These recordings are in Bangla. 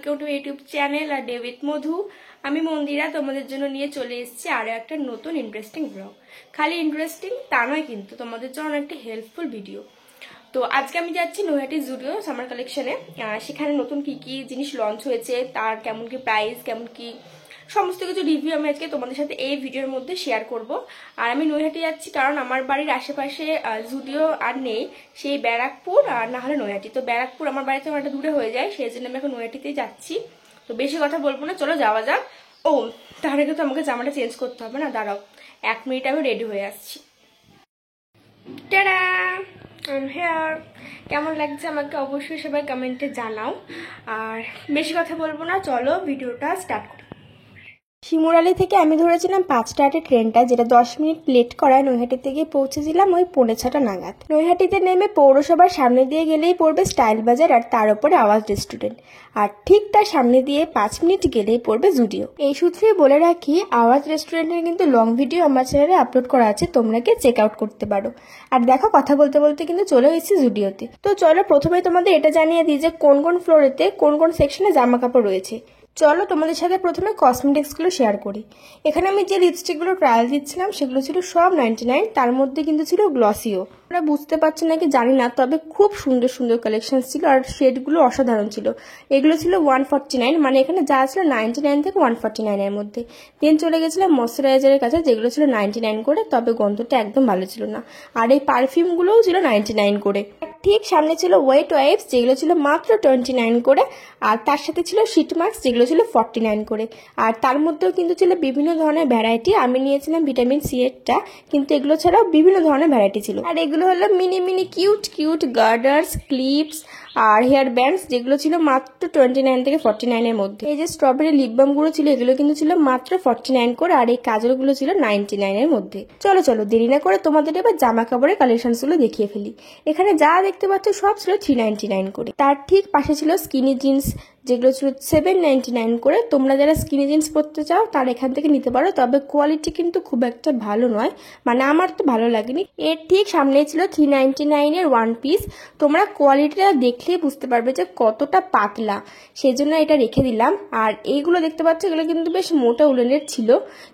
ওয়েলকাম টু ইউটিউব চ্যানেল আর ডে উইথ মধু। আমি মন্দিরা তোমাদের জন্য নিয়ে চলে এসেছি আরও একটা নতুন ইন্টারেস্টিং ব্লগ। খালি ইন্টারেস্টিং তা নয়, কিন্তু তোমাদের জন্য একটা হেল্পফুল ভিডিও। তো আজকে আমি যাচ্ছি নৈহাটি জুডিও সামার কালেকশনে। সেখানে নতুন কি কি জিনিস লঞ্চ হয়েছে, তার কেমন কি প্রাইস, কেমন কি সমস্ত কিছু রিভিউ আমি আজকে তোমাদের সাথে এই ভিডিওর মধ্যে শেয়ার করব। আর আমি নৈহাটি যাচ্ছি কারণ আমার বাড়ির আশেপাশে জুডিও আর নেই, সেই ব্যারাকপুর আর না হলে নৈহাটি। তো ব্যারাকপুর আমার বাড়িতে অনেকটা দূরে হয়ে যায়, সেই জন্য আমি এখন নৈহাটিতেই যাচ্ছি। তো বেশি কথা বলবো না, চলো যাওয়া যাক। ও তাহলে কিন্তু আমাকে জামাটা চেঞ্জ করতে হবে না, দাঁড়াও 1 মিনিট, আমি রেডি হয়ে আসছি। টাটা, হেয়ার কেমন লাগছে আমাকে অবশ্যই সবাই কমেন্টে জানাও। আর বেশি কথা বলবো না, চলো ভিডিওটা স্টার্ট করি। শিমুরালি থেকে আমি ধরেছিলাম 5টার ট্রেনটা, যেটা 10 মিনিট লেট করায় নৈহাটিতে গিয়ে পৌঁছেছিলাম ওই 6:45 নাগাদ। নৈহাটিতে নেমে পৌরসভার সামনে দিয়ে গেলেই পড়বে স্টাইল বাজার, আর তার উপরে আওয়াজ রেস্টুরেন্ট, আর ঠিক তার সামনে দিয়ে 5 মিনিট গেলেই পড়বে জুডিও। এই সূত্রে বলে রাখি, আওয়াজ রেস্টুরেন্টের কিন্তু লং ভিডিও আমার চ্যানেলে আপলোড করা আছে, তোমরা গিয়ে চেক আউট করতে পারো। আর দেখো, কথা বলতে বলতে কিন্তু চলে এসেছি জুডিওতে। তো চলো প্রথমে তোমাদের এটা জানিয়ে দিই যে কোন কোন ফ্লোরেতে কোন কোন সেকশনে জামা কাপড় রয়েছে। চলো তোমাদের সাথে প্রথমে কসমেটিক্সগুলো শেয়ার করি। এখানে আমি যে লিপস্টিকগুলো ট্রায়াল দিচ্ছিলাম সেগুলো ছিল সব 99, তার মধ্যে কিন্তু ছিল গ্লসিও। তোমরা বুঝতে পারছো নাকি জানি না, তবে খুব সুন্দর সুন্দর কালেকশন ছিল আর শেডগুলো অসাধারণ ছিল। এগুলো ছিল 149, মানে এখানে যা ছিল 99 থেকে 149 এর মধ্যে। দেন চলে গেছিলাম ময়শ্চারাইজারের কাছে, যেগুলো ছিল 99 করে, তবে গন্ধটা একদম ভালো ছিল না। আর এই পারফিউমগুলোও ছিল 99 করে। ঠিক সামনে ছিল ওয়েট ওয়াইপস, যেগুলো ছিল মাত্র 29 করে, আর তার সাথে ছিল শিট মাস্ক, যেগুলো ছিল 49 করে। আর তার মধ্যেও কিন্তু ছিল বিভিন্ন ধরনের ভ্যারাইটি। আমি নিয়েছিলাম ভিটামিন সি এরটা, কিন্তু এগুলো ছাড়াও বিভিন্ন ধরনের ভ্যারাইটি ছিল। আর এগুলো হলো mini mini cute cute garters, clips আর হেয়ার ব্যান্ডস, যেগুলো ছিল মাত্র 29 থেকে 49 এর মধ্যে। এই যে স্ট্রবেরি লিপ বাম গুলো ছিল, এগুলো কিন্তু ছিল মাত্র 49 করে, আর এই কাজলগুলো ছিল 99 এর মধ্যে। চলো চলো দেরি না করে তোমাদের এবার জামা কাপড়ের কালেকশনস গুলো দেখিয়ে ফেলি। এখানে যা দেখতে পাচ্ছ সব ছিল 399 করে। তার ঠিক পাশে ছিল স্কিনি জিন্স, যেগুলো ছিল 799 করে। তোমরা যারা স্কিনি জিন্স পরতে চাও তারা এখান থেকে নিতে পারো, তবে কোয়ালিটি কিন্তু খুব একটা ভালো নয়, মানে আমার তো ভালো লাগেনি। এর ঠিক সামনে ছিল 399 এর ওয়ান পিস। তোমরা কোয়ালিটিটা দেখলেই বুঝতে পারবে যে কতটা পাতলা, সেই জন্য এটা রেখে দিলাম। আর এইগুলো দেখতে পাচ্ছ, এগুলো কিন্তু বেশ মোটা উলেনের ছিল,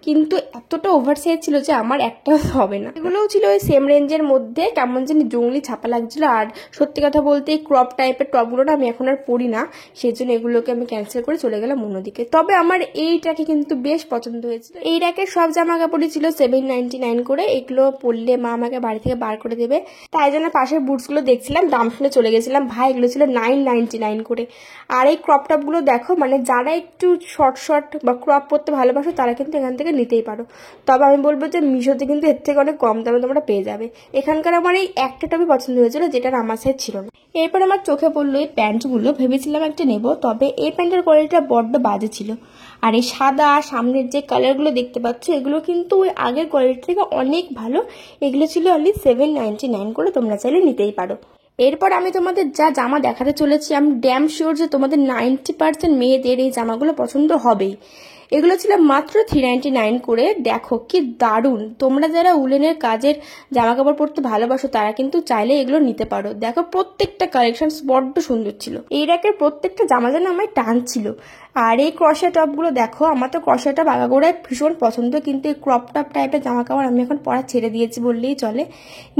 কিন্তু এতটা ওভার সাইজ ছিল যে আমার একটাও হবে না। এগুলোও ছিল ওই সেম রেঞ্জের মধ্যে, কেমন যেন জঙ্গলি ছাপা লাগছিল। আর সত্যি কথা বলতে এই ক্রপ টাইপের টপগুলো না আমি এখন আর পরি না, সেই জন্য এগুলোকে আমি ক্যান্সেল করে চলে গেলাম অন্যদিকে। তবে আমার এইটাকে কিন্তু বেশ পছন্দ হয়েছিল। এই র্যাকের সব জামা কাপড়ই ছিল 799 করে। এগুলো পরলে মা আমাকে বাড়ি থেকে বার করে দেবে, তাই জন্য পাশের বুটস গুলো দেখছিলাম, দাম শুনে চলে গেছিলাম। ভাই এগুলো ছিল 999 করে। আর এই ক্রপ টপ গুলো দেখো, মানে যারা একটু শর্ট শর্ট বা ক্রপ পরতে ভালোবাসো তারা কিন্তু এখান থেকে নিতেই পারো। তবে আমি বলবো যে মিশোতে কিন্তু এর থেকে অনেক কম দামে তোমরা পেয়ে যাবে। এখানকার আমার এই একটা টপই পছন্দ হয়েছিল, যেটা আমার সাইজ ছিল না। এরপর আমার চোখে পড়লো এই প্যান্টগুলো, ভেবেছিলাম একটা নেবো, তবে এই প্যান্টের কোয়ালিটিটা বড্ড বাজে ছিল। আর এই সাদা সামনের যে কালারগুলো দেখতে পাচ্ছ, এগুলো কিন্তু ওই আগের কোয়ালিটি থেকে অনেক ভালো। এগুলো ছিল অনলি 799 করে, তোমরা চাইলে নিতেই পারো। এরপর আমি তোমাদের যা জামা দেখাতে চলেছি, আমি ড্যাম শিওর যে তোমাদের 90% মেয়েদের এই জামাগুলো পছন্দ হবেই। এগুলো ছিল মাত্র 399 করে। দেখো কি দারুণ! তোমরা যারা উলেনের কাজের জামা কাপড় পরতে ভালোবাসো তারা কিন্তু চাইলে এগুলো নিতে পারো। দেখো প্রত্যেকটা কালেকশন বড্ড সুন্দর ছিল। এই র্যাকের প্রত্যেকটা জামা যেন আমায় টানছিল। আর এই ক্রশিয়া টপগুলো দেখো, আমার তো ক্রশিয়া টপ আগাগোড়ায় ভীষণ পছন্দ, কিন্তু এই ক্রপ টপ টাইপের জামা কাপড় আমি এখন পরা ছেড়ে দিয়েছি বললেই চলে।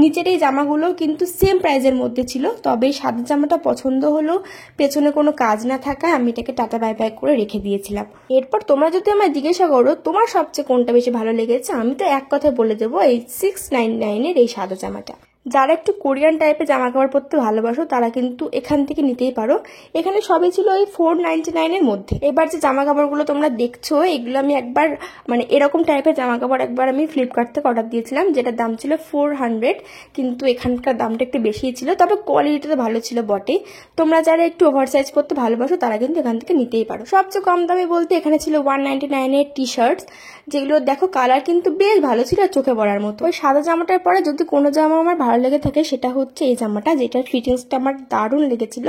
নিচের এই জামাগুলো কিন্তু সেম প্রাইজের মধ্যে ছিল, তবে এই সাদা জামাটা পছন্দ হলো, পেছনে কোনো কাজ না থাকায় আমি এটাকে টাটা বাই বাই করে রেখে দিয়েছিলাম। এরপর তোমরা যদি আমায় জিজ্ঞাসা করো তোমার সবচেয়ে কোনটা বেশি ভালো লেগেছে, আমি তো এক কথায় বলে দেবো এই 699 এর এই সাদা জামাটা। যারা একটু কোরিয়ান টাইপের জামা কাপড় পরতে ভালোবাসো তারা কিন্তু এখান থেকে নিতেই পারো। এখানে সবই ছিল ওই 499 এর মধ্যে। এবার যে জামা কাপড়গুলো তোমরা দেখছো, এগুলো আমি একবার মানে এরকম টাইপের জামা কাপড় একবার আমি ফ্লিপকার্ট থেকে অর্ডার দিয়েছিলাম, যেটার দাম ছিল 400, কিন্তু এখানকার দামটা একটু বেশি ছিল, তবে কোয়ালিটিটা ভালো ছিল বটে। তোমরা যারা একটু ওভার সাইজ পরতে ভালোবাসো তারা কিন্তু এখান থেকে নিতেই পারো। সবচেয়ে কম দামে বলতে এখানে ছিল 199 এর টি শার্টস, যেগুলো দেখো কালার কিন্তু বেশ ভালো ছিল, চোখে পড়ার মতো। ওই সাদা জামাটার পরে যদি কোনো জামা আমার ভালো লেগে থাকে সেটা হচ্ছে এই জামাটা, যেটার ফিটিংসটা আমার দারুণ লেগেছিল।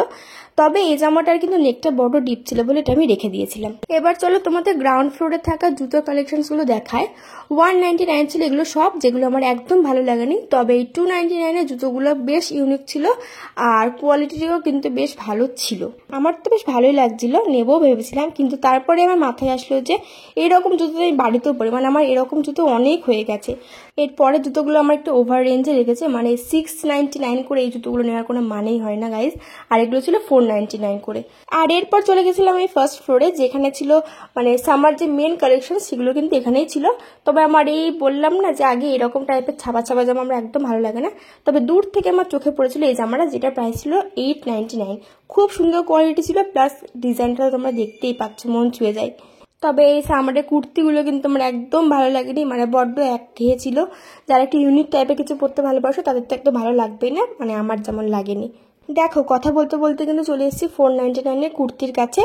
তবে এই জামাটার কিন্তু নেকটা বড় ডিপ ছিল বলে এটা আমি রেখে দিয়েছিলাম। এবার চলো তোমাদের গ্রাউন্ড ফ্লোরে থাকা জুতোর কালেকশনসগুলো দেখায়। 199 ছিল এগুলো সব, যেগুলো আমার একদম ভালো লাগেনি। তবে এই 299 জুতোগুলো বেশ ইউনিক ছিল আর কোয়ালিটিও কিন্তু বেশ ভালো ছিল। আমার তো বেশ ভালোই লাগছিল, নেবো ভেবেছিলাম, কিন্তু তারপরে আমার মাথায় আসলো যে এরকম জুতো আমি বাড়িতেও পরি, মানে আমার এরকম জুতো অনেক হয়ে গেছে। এরপরে জুতোগুলো আমার একটু ওভার রেঞ্জে রেখেছে, মানে 699 করে এই জুতোগুলো নেওয়ার কোনো মানেই হয় না গাইজ। আর এগুলো ছিল 499 করে। আর এরপর চলে গেছিলাম আমি ফার্স্ট ফ্লোরে, যেখানে ছিল মানে সামার যে মেন কালেকশন সেগুলো কিন্তু এখানেই ছিল। তবে আমার এই বললাম না যে আগে এরকম টাইপের ছাপা ছাপা জামা আমার একদম ভালো লাগে না। তবে দূর থেকে আমার চোখে পড়েছিল এই জামাটা, যেটা প্রাইস ছিল 899। খুব সুন্দর কোয়ালিটি ছিল, প্লাস ডিজাইনটা তোমরা দেখতেই পাচ্ছ, মন ছুঁয়ে যায়। তবে এই সামারের কুর্তিগুলো কিন্তু আমার একদম ভালো লাগেনি, মানে বড্ড একঘেয়ে ছিল। যারা একটু ইউনিক টাইপের কিছু পরতে ভালোবাসো তাদের তো একদম ভালো লাগবেই না, মানে আমার যেমন লাগেনি। দেখো কথা বলতে বলতে কিন্তু চলে এসেছি 499 কুর্তির কাছে,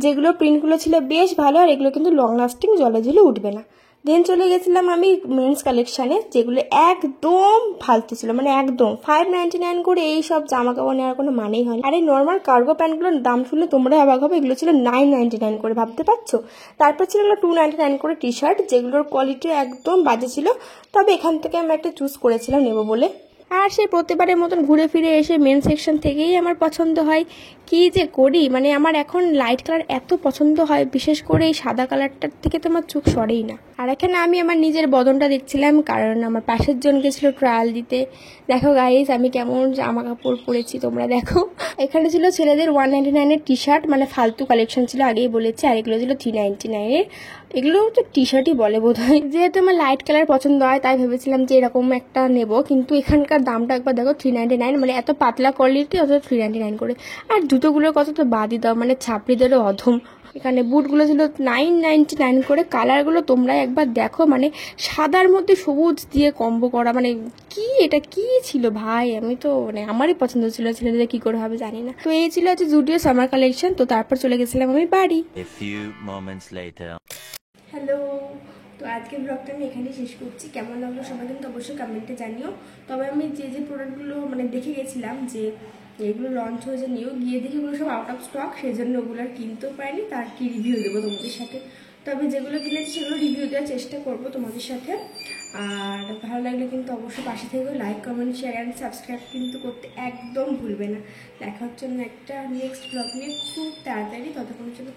যেগুলো প্রিন্টগুলো ছিল বেশ ভালো, আর এগুলো কিন্তু লং লাস্টিং, জলে ঝুলে উঠবে না। দেন চলে গেছিলাম আমি মেন্স কালেকশানে, যেগুলো একদম ফালতু ছিল, মানে একদম 599 করে এই সব জামা কাপড় নেওয়ার কোনো মানেই হয়নি। আর এই নর্মাল কার্গো প্যান্টগুলোর দাম শুনলে তোমরা অবাক হবে, এগুলো ছিল 999 করে, ভাবতে পারছো। তারপর ছিল 299 করে টি শার্ট, যেগুলোর কোয়ালিটি একদম বাজে ছিল। তবে এখান থেকে আমি একটা চুজ করেছিলাম নেবো বলে। আর সেই প্রতিবারের মতন ঘুরে ফিরে এসে মেন সেকশন থেকেই আমার পছন্দ হয়। কি যে করি, মানে আমার এখন লাইট কালার এত পছন্দ হয়, বিশেষ করে এই সাদা কালারটার থেকে তো আমার চোখ সরেই না। আর এখানে আমি আমার নিজের বদনটা দেখছিলাম, কারণ আমার পাশের জন গেছিল ট্রায়াল দিতে। দেখো গাইজ আমি কেমন জামা কাপড় পরেছি তোমরা দেখো। এখানে ছিল ছেলেদের 199 টি শার্ট, মানে ফালতু কালেকশন ছিল, আগেই বলেছি। আর এগুলো ছিল 399। এগুলো তো টি শার্টই বলে বোধ হয়। যেহেতু আমার লাইট কালার পছন্দ হয় তাই ভেবেছিলাম যে এরকম একটা নেব, কিন্তু এখানকার দামটা একবার দেখো 399, মানে এত পাতলা কোয়ালিটি অথচ 399 করে। আর জুতোগুলোর কথা তো বাদই দাও, মানে ছাপড়িদেরও অধম। এখানে বুটগুলো ছিল 999 করে। কালারগুলো তোমরা একবার দেখো, মানে সাদার মধ্যে সবুজ দিয়ে কম্বো করা, মানে কি এটা কি ছিল ভাই, আমি তো মানে আমারই পছন্দ ছিল, ছেলেদের কি করে হবে জানি না। তো এই ছিল হচ্ছে জুডিও সামার কালেকশন। তো তারপর চলে গেছিলাম আমি বাড়ি। হ্যালো, তো আজকের ব্লগটা আমি এখানেই শেষ করছি। কেমন লাগলো সবাই কিন্তু অবশ্যই কমেন্টে জানিও। তবে আমি যে যে প্রোডাক্টগুলো মানে দেখে গেছিলাম যে এগুলো লঞ্চ হয়েছে নিয়েও গিয়ে দেখি ওগুলো সব আউট অফ স্টক, সেই জন্য ওগুলো আর কিনতেও পারিনি। তার কি রিভিউ দেবো তোমাদের সাথে। তবে যেগুলো কিনেছি সেগুলো রিভিউ দেওয়ার চেষ্টা করবো তোমাদের সাথে। আর ভালো লাগলে কিন্তু অবশ্যই পাশে থেকে like, comment, share and subscribe কিন্তু করতে একদম ভুলবে না। দেখা হচ্ছে একটা নেক্সট ব্লগ নিয়ে খুব তাড়াতাড়ি। ততক্ষণ জন্য